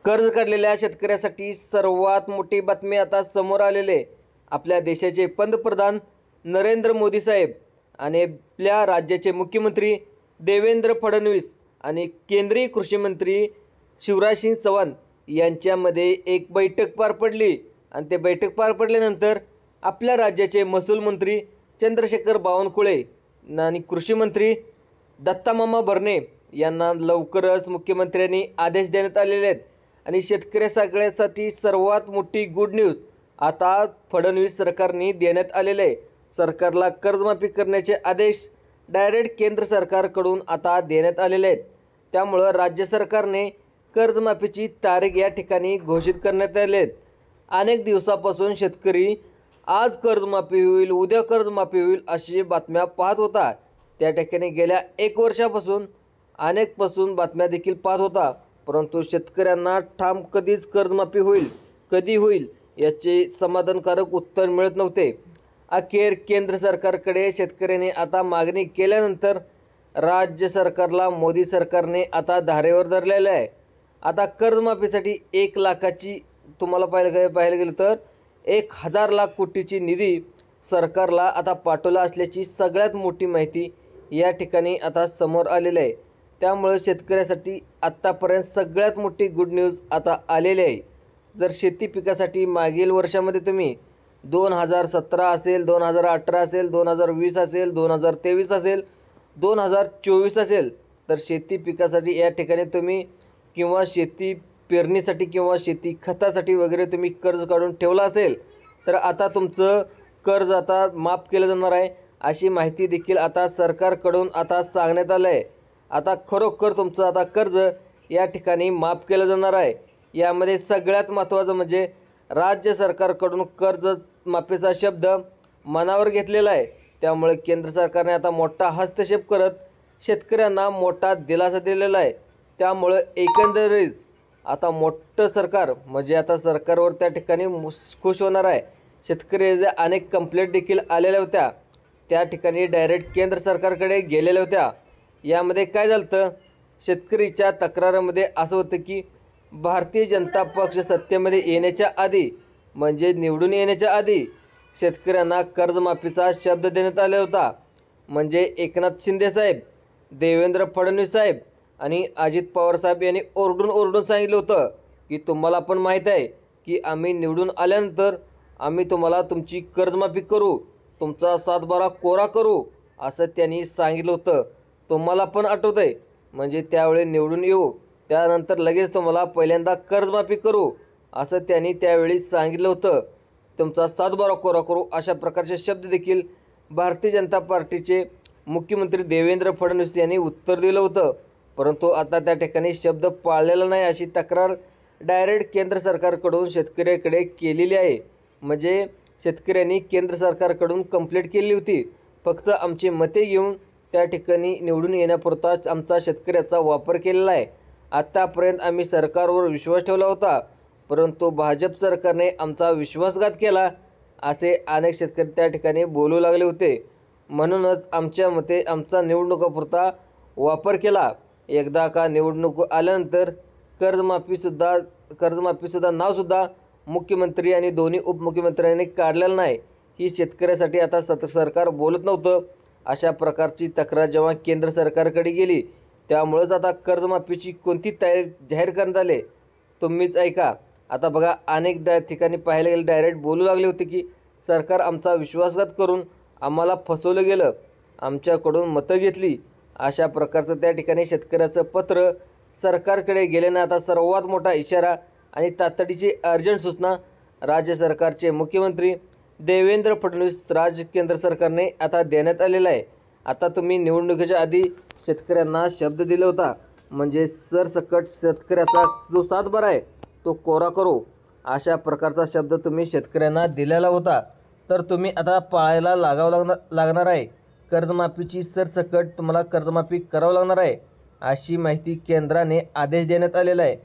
कर्ज काढलेल्या शेतकऱ्यासाठी सर्वात मोठी बातमी आता समोर आलेले आपल्या देशाचे पंतप्रधान नरेंद्र मोदी साहेब आणि आपल्या राज्याचे मुख्यमंत्री देवेंद्र फडणवीस आणि केंद्रीय कृषी मंत्री शिवराजसिंग चौहान यांच्यामध्ये एक बैठक पार पडली आणि ते बैठक पार पडल्यानंतर आपल्या राज्याचे महसूल मंत्री चंद्रशेखर बावनकुळे आणि कृषी मंत्री दत्तामामा भरणे यांना लवकरच मुख्यमंत्र्यांनी आदेश देण्यात आलेले आहेत आणि शेतकरी सगळ्यासाठी सर्वात मोठी गुड न्यूज आता फडणवीस सरकारने देण्यात आलेले आहे। सरकारला कर्जमाफी करण्याचे आदेश डायरेक्ट केंद्र सरकारकडून आता देण्यात आलेले आहेत। त्यामुळे राज्य सरकारने कर्जमाफीची तारीख या ठिकाणी घोषित करण्यात आली आहे। अनेक दिवसापासून शेतकरी आज कर्जमाफी होईल, उद्या कर्जमाफी होईल अशी बातम्या पाहत होता। त्या ठिकाणी गेल्या 1 वर्षापासून अनेकपासून बातम्या देखील पाहत होता, परंतु शेतकऱ्यांना ठाम कधीच कर्जमाफी होईल, कधी होईल याचे समाधानकारक उत्तर मिळत नव्हते। अखेर केंद्र सरकारकडे शेतकऱ्यांनी आता मागणी केल्यानंतर राज्य सरकारला मोदी सरकारने आता धारेवर धरलेलं आहे। आता कर्जमाफीसाठी 1 लाखाची तुम्हाला पाहायला गेलं तर 1000 लाख कोटीची निधी सरकारला आता पाठवला असल्याची सगळ्यात मोठी माहिती या ठिकाणी आता समोर आलेली आहे। त्यामुळे शेतकऱ्यासाठी आत्तापर्यंत सगळ्यात मोठी गुड न्यूज आता आलेली आहे। जर शेती पिकासाठी मागील वर्षामध्ये तुम्ही 2017 असेल, 2018 असेल, 2020 असेल, 2023 असेल, 2024 असेल तर शेती पिकासाठी या ठिकाणी तुम्ही किंवा शेती पेरणीसाठी किंवा शेती खतासाठी वगैरे तुम्ही कर्ज काढून ठेवला असेल तर आता तुमचं कर्ज आता माफ केलं जाणार आहे अशी माहिती देखील आता सरकारकडून आता सांगण्यात आलं आहे। आता खरोखर तुमचं आता कर्ज या ठिकाणी माफ केलं जाणार आहे। यामध्ये सगळ्यात महत्त्वाचं म्हणजे राज्य सरकारकडून कर्ज माफीचा शब्द मनावर घेतलेला आहे। त्यामुळे केंद्र सरकारने आता मोठा हस्तक्षेप करत शेतकऱ्यांना मोठा दिलासा दिलेला आहे। त्यामुळे एकंदरीत आता मोठं सरकार म्हणजे आता सरकारवर त्या ठिकाणी खुश होणार आहे। शेतकऱ्याच्या अनेक कंप्लेंट देखील आलेल्या होत्या, त्या ठिकाणी डायरेक्ट केंद्र सरकारकडे गेलेल्या होत्या। यामध्ये काय झालं, शेतकरीच्या तक्रारामध्ये असं होतं की भारतीय जनता पक्ष सत्तेमध्ये येण्याच्या आधी म्हणजे निवडून येण्याच्या आधी शेतकऱ्यांना कर्जमाफीचा शब्द देण्यात आला होता। म्हणजे एकनाथ शिंदे साहेब, देवेंद्र फडणवीस साहेब आणि अजित पवार साहेब यांनी ओरडून सांगितलं होतं की तुम्हाला पण माहीत आहे की आम्ही निवडून आल्यानंतर आम्ही तुम्हाला तुमची कर्जमाफी करू, तुमचा 7/12 कोरा करू असं त्यांनी सांगितलं होतं। तुम्हाला पण आठवत आहे, म्हणजे त्यावेळी निवडून येऊ त्यानंतर लगेच तुम्हाला पहिल्यांदा कर्जमाफी करू असं त्यांनी त्यावेळी सांगितलं होतं। तुमचा 7/12 कोरा करू अशा प्रकारचे शब्द देखील भारतीय जनता पार्टीचे मुख्यमंत्री देवेंद्र फडणवीस यांनी उत्तर दिलं होतं। परंतु आता त्या ठिकाणी शब्द पाळलेला नाही अशी तक्रार डायरेक्ट केंद्र सरकारकडून शेतकऱ्याकडे केलेली आहे। म्हणजे शेतकऱ्यांनी केंद्र सरकारकडून कंप्लेंट केली होती, फक्त आमची मते घेऊन त्या ठिकाणी निवडून येण्यापुरताच आमचा शेतकऱ्याचा वापर केलेला आहे। आत्तापर्यंत आम्ही सरकारवर विश्वास ठेवला होता, परंतु भाजप सरकारने आमचा विश्वासघात केला असे अनेक शेतकरी त्या ठिकाणी बोलू लागले होते। म्हणूनच आमच्या मते आमचा निवडणुकापुरता वापर केला। एकदा का निवडणूक आल्यानंतर कर्जमाफीसुद्धा नावसुद्धा मुख्यमंत्री आणि दोन्ही उपमुख्यमंत्र्यांनी काढलेलं नाही। ही शेतकऱ्यासाठी आता सरकार बोलत नव्हतं अशा प्रकारची तक्रार जेव्हा केंद्र सरकारकडे गेली त्यामुळेच आता कर्जमाफीची कोणती तारीख जाहीर करण्यात आली तुम्हीच ऐका। आता बघा अनेक ठिकाणी पाहायला गेलं डायरेक्ट बोलू लागले होते की सरकार आमचा विश्वासघात करून आम्हाला फसवलं गेलं, आमच्याकडून मतं घेतली अशा प्रकारचं त्या ठिकाणी शेतकऱ्याचं पत्र सरकारकडे गेल्यानं आता सर्वात मोठा इशारा आणि तातडीची अर्जंट सूचना राज्य सरकारचे मुख्यमंत्री देवेंद्र फडणवीस केंद्र सरकारने आता देण्यात आलेला आहे। आता तुम्ही निवडणुकीच्या आधी शेतकऱ्यांना शब्द दिला होता, म्हणजे सरसकट शेतकऱ्याचा जो 7/12 आहे तो कोरा करू अशा प्रकारचा शब्द तुम्ही शेतकऱ्यांना दिलेला होता, तर तुम्ही आता पाळायला लागणार आहे। कर्जमाफीची सरसकट तुम्हाला कर्जमाफी करावं लागणार आहे अशी माहिती केंद्राने आदेश देण्यात आलेला आहे।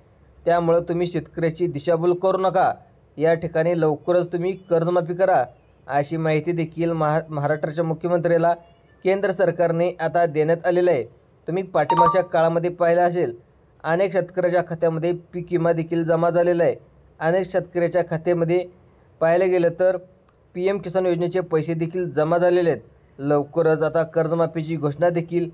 त्यामुळे तुम्ही शेतकऱ्याची दिशाभूल करू नका, या ठिकाणी लवकरच तुम्ही कर्जमाफी करा अशी माहिती देखील महाराष्ट्राच्या मुख्यमंत्र्याला केंद्र सरकारने आता देण्यात आलेलं आहे। तुम्ही पाठीमागच्या काळामध्ये पाहिलं असेल अनेक शेतकऱ्याच्या खात्यामध्ये पीक विमा देखील जमा झालेला आहे. अनेक शेतकऱ्याच्या खात्यामध्ये पाहायला गेलं तर PM किसान योजनेचे पैसे देखील जमा झालेले आहेत. लवकरच आता कर्जमाफीची घोषणा देखील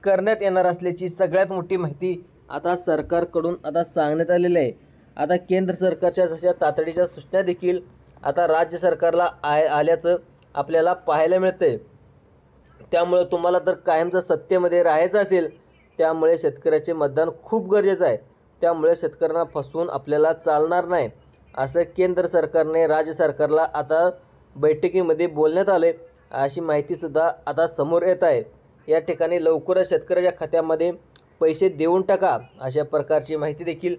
करण्यात येणार असल्याची सगळ्यात मोठी माहिती आता सरकारकडून आता सांगण्यात आलेली आहे. आता केंद्र सरकारच्या जशा तातडीच्या सूचना देखील आता राज्य सरकारला आल्याचं आपल्याला पाहायला मिळतंय. त्यामुळे तुम्हाला तर कायमचं सत्तेमध्ये राहायचं असेल, त्यामुळे शेतकऱ्याचे मतदान खूप गरजेचं आहे. त्यामुळे शेतकऱ्यांना फसवून आपल्याला चालणार नाही, असं केंद्र सरकारने राज्य सरकारला आता बैठकीमध्ये बोलण्यात आले, अशी माहितीसुद्धा आता समोर येत आहे. या ठिकाणी लवकरच शेतकऱ्याच्या खात्यामध्ये पैसे देऊन टाका, अशा प्रकारची माहिती देखील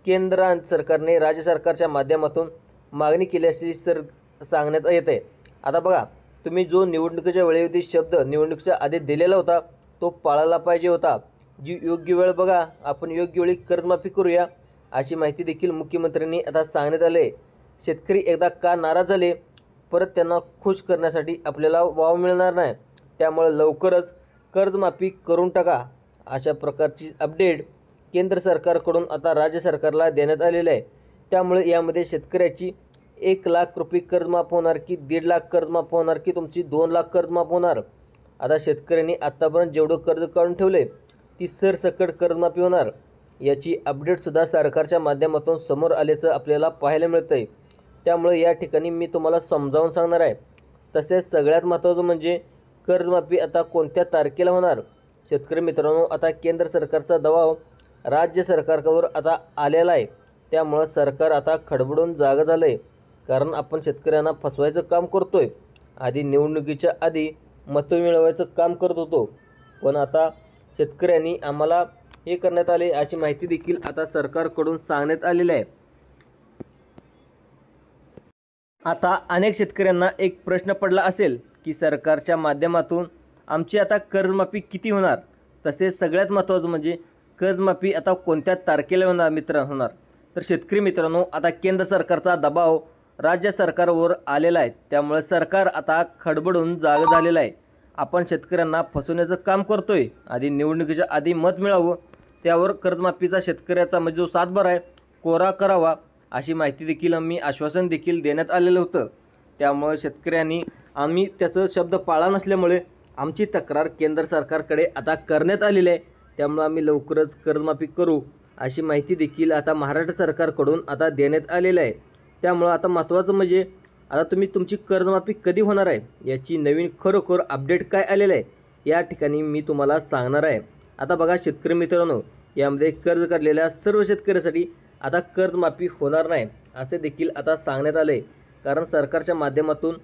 केंद्र सरकारने राज्य सरकारच्या माध्यमातून मागणी केल्याची सांगण्यात येते. आता बघा, तुम्ही जो निवडणुकीच्या वेळेवरती शब्द निवडणुकीच्या आधी दिलेला होता तो पाळायला पाहिजे होता. जी योग्य वेळ बघा, आपण योग्य वेळी कर्जमाफी करूया, अशी माहिती देखील मुख्यमंत्र्यांनी आता सांगण्यात आले. शेतकरी एकदा का नाराज झाले, परत त्यांना खुश करण्यासाठी आपल्याला वाव मिळणार नाही. त्यामुळे लवकरच कर्जमाफी करून टाका, अशा प्रकारची अपडेट केंद्र सरकारकडून आता राज्य सरकारला देण्यात आलेलं आहे. त्यामुळे यामध्ये शेतकऱ्याची 1 लाख रुपये कर्जमाफ होणार की 1.5 लाख कर्जमाफ होणार की तुमची 2 लाख कर्जमाफ होणार. आता शेतकऱ्यांनी आत्तापर्यंत जेवढं कर्ज काढून ठेवले ती सरसकट कर्जमाफी होणार, याची अपडेटसुद्धा सरकारच्या माध्यमातून समोर आल्याचं आपल्याला पाहायला मिळतं आहे. त्यामुळे या ठिकाणी मी तुम्हाला समजावून सांगणार आहे. तसेच सगळ्यात महत्त्वाचं म्हणजे कर्जमाफी आता कोणत्या तारखेला होणार. शेतकरी मित्रांनो, आता केंद्र सरकारचा दबाव राज्य सरकारवर आता आलेला आहे. त्यामुळं सरकार आता खडबडून जागं झालं आहे, कारण आपण शेतकऱ्यांना फसवायचं काम करतो आहे. आधी निवडणुकीच्या आधी मतं मिळवायचं काम करत होतो, पण आता शेतकऱ्यांनी आम्हाला हे करण्यात आले, अशी माहिती देखील आता सरकारकडून सांगण्यात आलेली आहे. आता अनेक शेतकऱ्यांना एक प्रश्न पडला असेल की सरकारच्या माध्यमातून आमची आता कर्जमाफी किती होणार. तसेच सगळ्यात महत्त्वाचं म्हणजे कर्जमाफी आता कोणत्या तारखेला होणार. तर शेतकरी मित्रांनो, आता केंद्र सरकारचा दबाव राज्य सरकारवर आलेला आहे. त्यामुळे सरकार आता खडबडून जागं झालेलं आहे. आपण शेतकऱ्यांना फसवण्याचं काम करतोय. आधी निवडणुकीच्या आधी मत मिळावं, त्यावर कर्जमाफीचा शेतकऱ्याचा म्हणजे जो सातबारा आहे कोरा करावा, अशी माहिती देखील आश्वासन देखील देण्यात आलेलं होतं. त्यामुळे शेतकऱ्यांनी आम्ही त्याचं शब्द पाळला नसल्यामुळे आमची तक्रार केंद्र सरकारकडे आता करण्यात आलेली आहे. त्यामुळे आम्ही लवकरच कर्जमाफी करू, अशी माहिती देखील आता महाराष्ट्र सरकारकडून आता देण्यात आलेलं आहे. त्यामुळं आता महत्त्वाचं म्हणजे आता तुम्ही तुमची कर्जमाफी कधी होणार आहे याची नवीन खरोखर अपडेट काय आलेलं आहे या ठिकाणी मी तुम्हाला सांगणार आहे. आता बघा शेतकरी मित्रांनो, यामध्ये कर्ज काढलेल्या सर्व शेतकऱ्यांसाठी आता कर्जमाफी होणार नाही, असे देखील आता सांगण्यात आले. कारण सरकारच्या माध्यमातून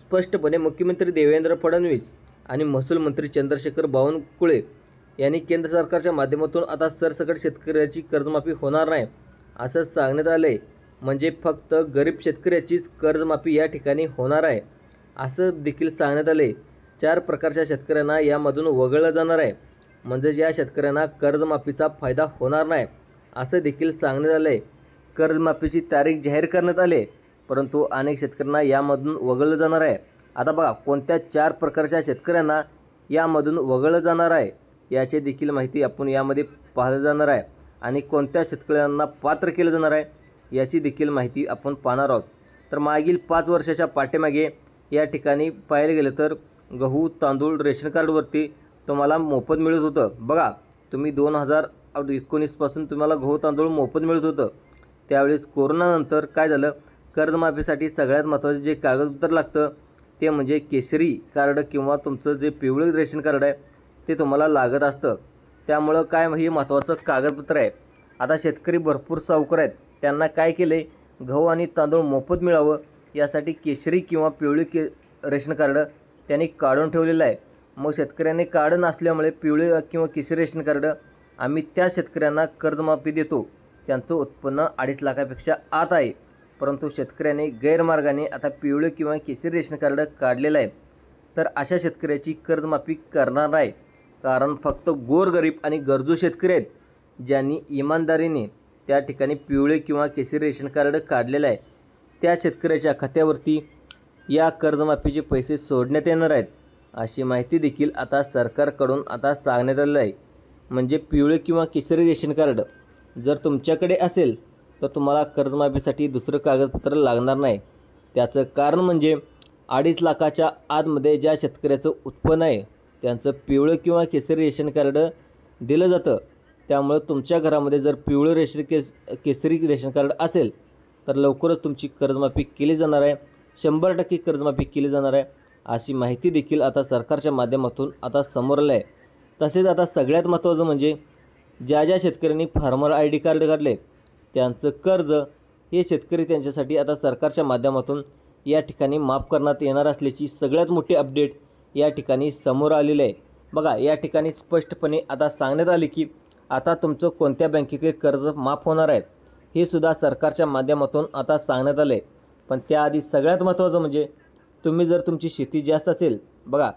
स्पष्टपणे मुख्यमंत्री देवेंद्र फडणवीस आणि महसूल मंत्री चंद्रशेखर बावनकुळे यांनी केंद्र सरकारच्या माध्यमातून आता सरसकट शेतकऱ्याची कर्जमाफी होणार नाही, असं सांगण्यात आले. म्हणजे फक्त गरीब शेतकऱ्याचीच कर्जमाफी या ठिकाणी होणार आहे, असं देखील सांगण्यात आले. 4 प्रकारच्या शेतकऱ्यांना यामधून वगळलं जाणार आहे. म्हणजे या शेतकऱ्यांना कर्जमाफीचा फायदा होणार नाही, असं देखील सांगण्यात आले. कर्जमाफीची तारीख जाहीर करण्यात आली, परंतु अनेक शेतकऱ्यांना यामधून वगळलं जाणार आहे. आता बघा कोणत्या 4 प्रकारच्या शेतकऱ्यांना यामधून वगळलं जाणार आहे याची देखील माहिती आपण यामध्ये पाहिलं जाणार आहे. आणि कोणत्या शेतकऱ्यांना पात्र केलं जाणार आहे याची देखील माहिती आपण पाहणार आहोत. तर मागील 5 वर्षाच्या पाठीमागे या ठिकाणी पाहायला गेलं तर गहू तांदूळ रेशन कार्डवरती तुम्हाला मोफत मिळत होतं. बघा तुम्ही 2019 पासून तुम्हाला गहू तांदूळ मोफत मिळत होतं. त्यावेळेस कोरोनानंतर काय झालं, कर्जमाफीसाठी सगळ्यात महत्त्वाचे जे कागदपत्र लागतं ते म्हणजे केसरी कार्ड किंवा तुमचं जे पिवळं रेशन कार्ड आहे ते तुम्हाला लागत असतं. त्यामुळं काय हे महत्त्वाचं कागदपत्र आहे. आता शेतकरी भरपूर सावकार आहेत, त्यांना काय केले, गहू आणि तांदूळ मोफत मिळावं यासाठी केसरी किंवा पिवळी रेशन कार्ड त्यांनी काढून ठेवलेलं आहे. मग शेतकऱ्यांनी कार्ड नसल्यामुळे पिवळे किंवा केसरी रेशन कार्ड आम्ही त्या शेतकऱ्यांना कर्जमाफी देतो, त्यांचं उत्पन्न 2.5 लाखापेक्षा आत आहे. परंतु शेतकऱ्याने गैरमार्गाने आता पिवळे किंवा केसरी रेशन कार्ड काढलेलं आहे, तर अशा शेतकऱ्याची कर्जमाफी करणार नाही. कारण फक्त गोरगरीब आणि गरजू शेतकरी आहेत, ज्यांनी इमानदारीने त्या ठिकाणी पिवळे किंवा केसरी रेशन कार्ड काढलेलं आहे, त्या शेतकऱ्याच्या खात्यावरती या कर्जमाफीचे पैसे सोडण्यात येणार आहेत, अशी माहिती देखील आता सरकारकडून आता सांगण्यात आलेलं आहे. म्हणजे पिवळे किंवा केशरी रेशन कार्ड जर तुमच्याकडे असेल तर तुम्हाला कर्जमाफीसाठी दुसरं कागदपत्र लागणार नाही. त्याचं कारण म्हणजे 2.5 लाखाच्या आतमध्ये ज्या शेतकऱ्याचं उत्पन्न आहे त्यांचं पिवळं किंवा केशरी रेशन कार्ड दिलं जातं. त्यामुळे तुमच्या घरामध्ये जर पिवळं केशरी रेशन कार्ड असेल तर लवकरच तुमची कर्जमाफी केली जाणार आहे. 100% कर्जमाफी केली जाणार आहे अशी माहिती देखील आता सरकारच्या माध्यमातून आता समोर आलं आहे. तसेच आता सगळ्यात महत्त्वाचं म्हणजे ज्या शेतकऱ्यांनी फार्मर ID कार्ड काढले त्यांचं कर्ज हे शेतकरी त्यांच्यासाठी आता सरकारच्या माध्यमातून या ठिकाणी माफ करण्यात येणार असल्याची सगळ्यात मोठी अपडेट या ठिकाणी समोर आलेली आहे. बघा, या ठिकाणी स्पष्टपणे आता सांगण्यात आले की आता तुमचं कोणत्या बँकेचे कर्ज माफ होणार आहे हे सुद्धा सरकारच्या माध्यमातून आता सांगण्यात आलं आहे. पण त्याआधी सगळ्यात महत्त्वाचं म्हणजे तुम्ही जर तुमची शेती जास्त असेल, बघा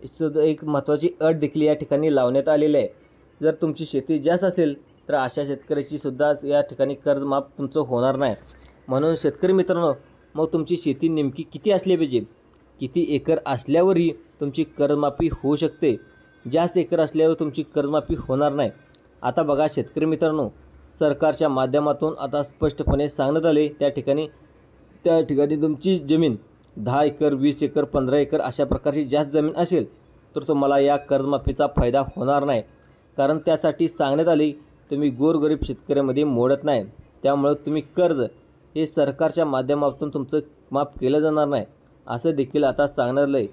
सुद्धा एक महत्त्वाची अट देखील या ठिकाणी लावण्यात आलेली आहे. जर तुमची शेती जास्त असेल तर अशा शेतकऱ्याची सुद्धा या ठिकाणी कर्ज माफ तुमचं होणार नाही. म्हणून शेतकरी मित्रांनो, मग तुमची शेती नेमकी किती असली पाहिजे, किती एकर असल्यावरही तुमची कर्जमाफी होऊ शकते, जास्त एकर असल्यावर तुमची कर्जमाफी होणार नाही. आता बघा शेतकरी मित्रांनो, सरकारच्या माध्यमातून आता स्पष्टपणे सांगण्यात आले त्या ठिकाणी तुमची जमीन 10 एकर 20 एकर 15 एकर अशा प्रकारची जास्त जमीन असेल तर तुम्हाला या कर्जमाफीचा फायदा होणार नाही. कारण त्यासाठी सांगण्यात आले तुम्ही गोरगरीब शेतकऱ्यामध्ये मोडत नाही, त्यामुळं तुम्ही कर्ज हे सरकारच्या माध्यमातून तुमचं माफ केलं जाणार नाही असं देखील आता सांगण्यात आलं आहे.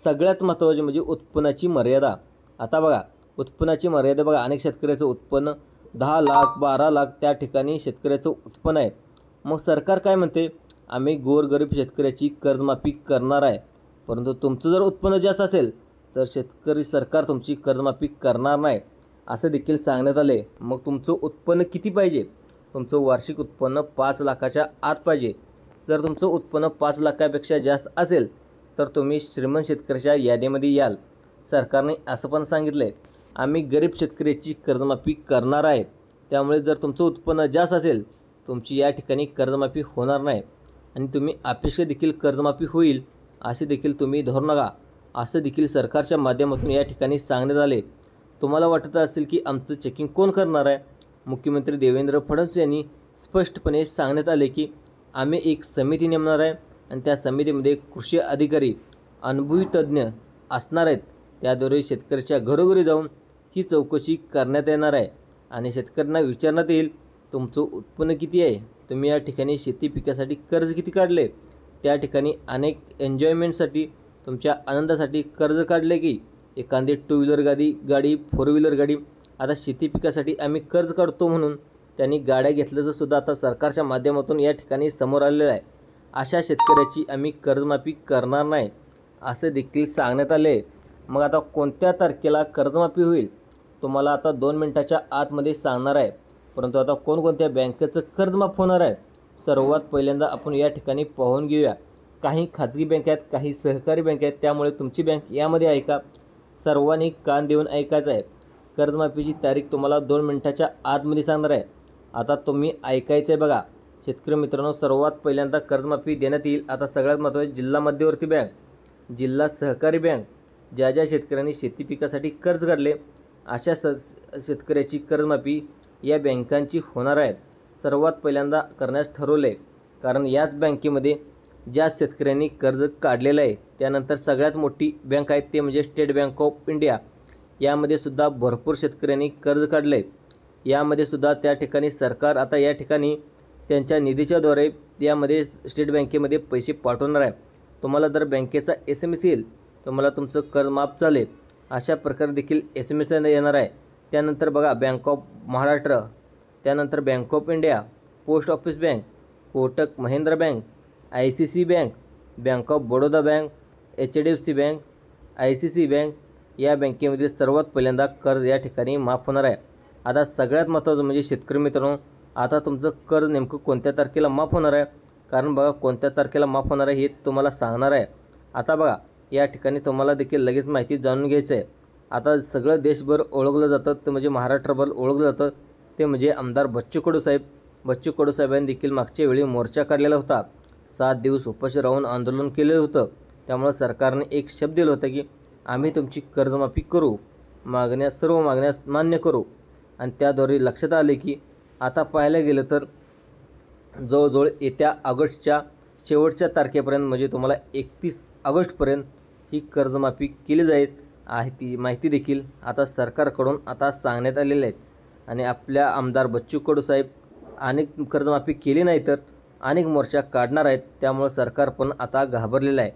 सगळ्यात महत्त्वाचे म्हणजे उत्पन्नाची मर्यादा. आता बघा उत्पन्नाची मर्यादा बघा, अनेक शेतकऱ्याचं उत्पन्न 10 लाख 12 लाख त्या ठिकाणी शेतकऱ्याचं उत्पन्न आहे. मग सरकार काय म्हणते, आम्ही गोरगरीब शेतकऱ्याची कर्जमाफी करणार आहे. परंतु तुमचं जर उत्पन्न जास्त असेल तर सरकार तुमची कर्जमाफी करणार नाही असं देखील सांगण्यात आले. मग तुमचं उत्पन्न किती पाहिजे, तुमचं वार्षिक उत्पन्न 5 लाखाच्या आत पाहिजे. जर तुमचं उत्पन्न 5 लाखापेक्षा जास्त असेल तर तुम्ही श्रीमंत शेतकऱ्याच्या यादीमध्ये याल. सरकारने असं पण सांगितलं आहे, आम्ही गरीब शेतकऱ्याची कर्जमाफी करणार आहे. त्यामुळे जर तुमचं उत्पन्न जास्त असेल तुमची या ठिकाणी कर्जमाफी होणार नाही आणि तुम्ही अपेक्षा देखील कर्जमाफी होईल असे देखील तुम्ही धरू नका असं देखील सरकारच्या माध्यमातून या ठिकाणी सांगण्यात आले. तुम्हाला वाटत असेल की आमचं चेकिंग कोण करणार आहे, मुख्यमंत्री देवेंद्र फडणवीस यांनी स्पष्टपणे सांगण्यात आले की आम्ही एक समिती नेमणार आहे आणि त्या समितीमध्ये कृषी अधिकारी अनुभवी तज्ज्ञ असणार आहेत. त्याद्वारे शेतकऱ्याच्या घरोघरी जाऊन ही चौकशी करण्यात येणार आहे आणि शेतकऱ्यांना विचारण्यात येईल तुमचं उत्पन्न किती आहे, तुम्ही या ठिकाणी शेती पिकासाठी कर्ज किती काढले, त्या ठिकाणी अनेक एन्जॉयमेंटसाठी तुमच्या आनंदासाठी कर्ज काढले की एखादी 2 व्हीलर गाडी 4 व्हीलर गाडी. आता शेती पिकासाठी आम्ही कर्ज काढतो म्हणून त्यांनी गाड्या घेतल्याचं सुद्धा आता सरकारच्या माध्यमातून या ठिकाणी समोर आलेलं आहे. अशा शेतकऱ्याची आम्ही कर्जमाफी करणार नाही असं देखील सांगण्यात आले. मग आता कोणत्या तारखेला कर्जमाफी होईल तुम्हाला आता 2 मिनिटाच्या आतमध्ये सांगणार आहे. परंतु आता कोणकोणत्या बँकेचं कर्ज माफ होणार आहे सर्वात पहिल्यांदा आपण या ठिकाणी पाहून घेऊया. काही खाजगी बँक आहेत, काही सहकारी बँक आहेत, त्यामुळे तुमची बँक यामध्ये आहे का सर्वांनी कान देऊन ऐकायचं आहे. कर्जमाफीची तारीख तुम्हाला 2 मिनिटाच्या आतमध्ये सांगणार आहे. आता तुम्ही ऐकायचं आहे. बघा शेतकरी मित्रांनो, सर्वात पहिल्यांदा कर्जमाफी देण्यात येईल. आता सगळ्यात महत्त्वाचे जिल्हा मध्यवर्ती बँक, जिल्हा सहकारी बँक, ज्या शेतकऱ्यांनी शेती पिकासाठी कर्ज काढले अशा शेतकऱ्याची कर्जमाफी या बँकांची होणार आहे. सर्वात पहिल्यांदा करण्यास ठरवले कारण याच बँकेमध्ये ज्या शेतकऱ्यांनी कर्ज काढलेलं आहे. त्यानंतर सगळ्यात मोठी बँक आहे ते म्हणजे स्टेट बँक ऑफ इंडिया. यामध्ये सुद्धा भरपूर शेतकऱ्यांनी कर्ज काढले. यामध्ये सुद्धा त्या ठिकाणी सरकार आता या ठिकाणी त्यांच्या निधीच्याद्वारे यामध्ये स्टेट बँकेमध्ये पैसे पाठवणार आहे. तुम्हाला जर बँकेचा SMS येईल तुम्हाला तुमचं कर्ज माफ झाले अशा प्रकारे देखील SMS येणार आहे. त्यानंतर बघा बँक ऑफ महाराष्ट्र, त्यानंतर bank of India, post office bank, Kotak Mahindra bank, ICC bank, bank of Baroda bank, HDFC bank, ICC bank या बँकेमध्ये सर्वात पहिल्यांदा कर्ज या ठिकाणी माफ होणार आहे. आता सगळ्यात महत्त्वाचं म्हणजे शेतकरी मित्रांनो, आता तुमचं कर्ज नेमकं कोणत्या तारखेला माफ होणार आहे, कारण बघा कोणत्या तारखेला माफ होणार आहे हे तुम्हाला सांगणार आहे. आता बघा या ठिकाणी तुम्हाला देखील लगेच माहिती जाणून घ्यायचं आहे. आता सगळं देशभर ओळखलं जातं ते म्हणजे महाराष्ट्रभर ओळखलं जातं ते म्हणजे आमदार बच्चू कडू साहेब. बच्चू कडू साहेबांनी देखील मागच्या वेळी मोर्चा काढलेला होता, 7 दिवस उपाशी राहून आंदोलन केलेलं होतं. त्यामुळे सरकारने एक शब्द दिला होता की आम्ही तुमची कर्जमाफी करू. सर्व मागण्या मान्य करू. आणि त्याद्वारे लक्षात आले की आता पाहायला गेलं तर जवळजवळ येत्या ऑगस्टच्या शेवटच्या तारखेपर्यंत म्हणजे तुम्हाला 31 ऑगस्टपर्यंत ही कर्जमाफी केली जाईल आहे. ती माहिती देखील आता सरकारकडून आता सांगण्यात आलेली आहे. आणि आपल्या आमदार बच्चू कडू साहेब अनेक कर्जमाफी केली नाही तर अनेक मोर्चा काढणार आहेत. त्यामुळं सरकार पण आता घाबरलेलं आहे.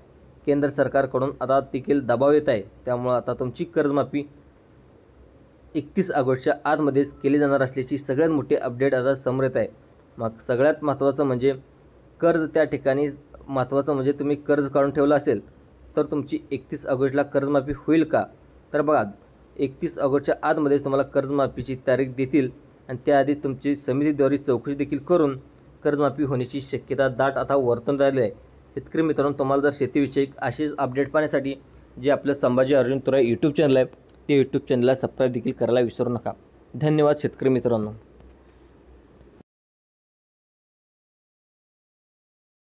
केंद्र सरकारकडून आता देखील दबाव येत आहे. त्यामुळं आता तुमची कर्जमाफी 31 ऑगस्टच्या आतमध्येच केली जाणार असल्याची सगळ्यात मोठी अपडेट आता समोर येत आहे. मग सगळ्यात महत्त्वाचं म्हणजे कर्ज त्या ठिकाणी महत्त्वाचं म्हणजे तुम्ही कर्ज काढून ठेवलं असेल तर तुमची 31 ऑगस्टला कर्जमाफी होईल का? तर बघा 31 ऑगस्टच्या आतमध्येच तुम्हाला कर्जमाफीची तारीख देतील आणि त्याआधी तुमची समितीद्वारे चौकशी देखील करून कर्जमाफी होण्याची शक्यता दाट आता वर्तवून राहिली आहे. शेतकरी मित्रांनो, तुम्हाला जर शेतीविषयक असेच अपडेट पाहण्यासाठी जे आपलं संभाजी अर्जुन तुरा यूट्यूब चॅनल आहे ते यूट्यूब चॅनलला सबस्क्राईब देखील करायला विसरू नका. धन्यवाद शेतकरी मित्रांनो.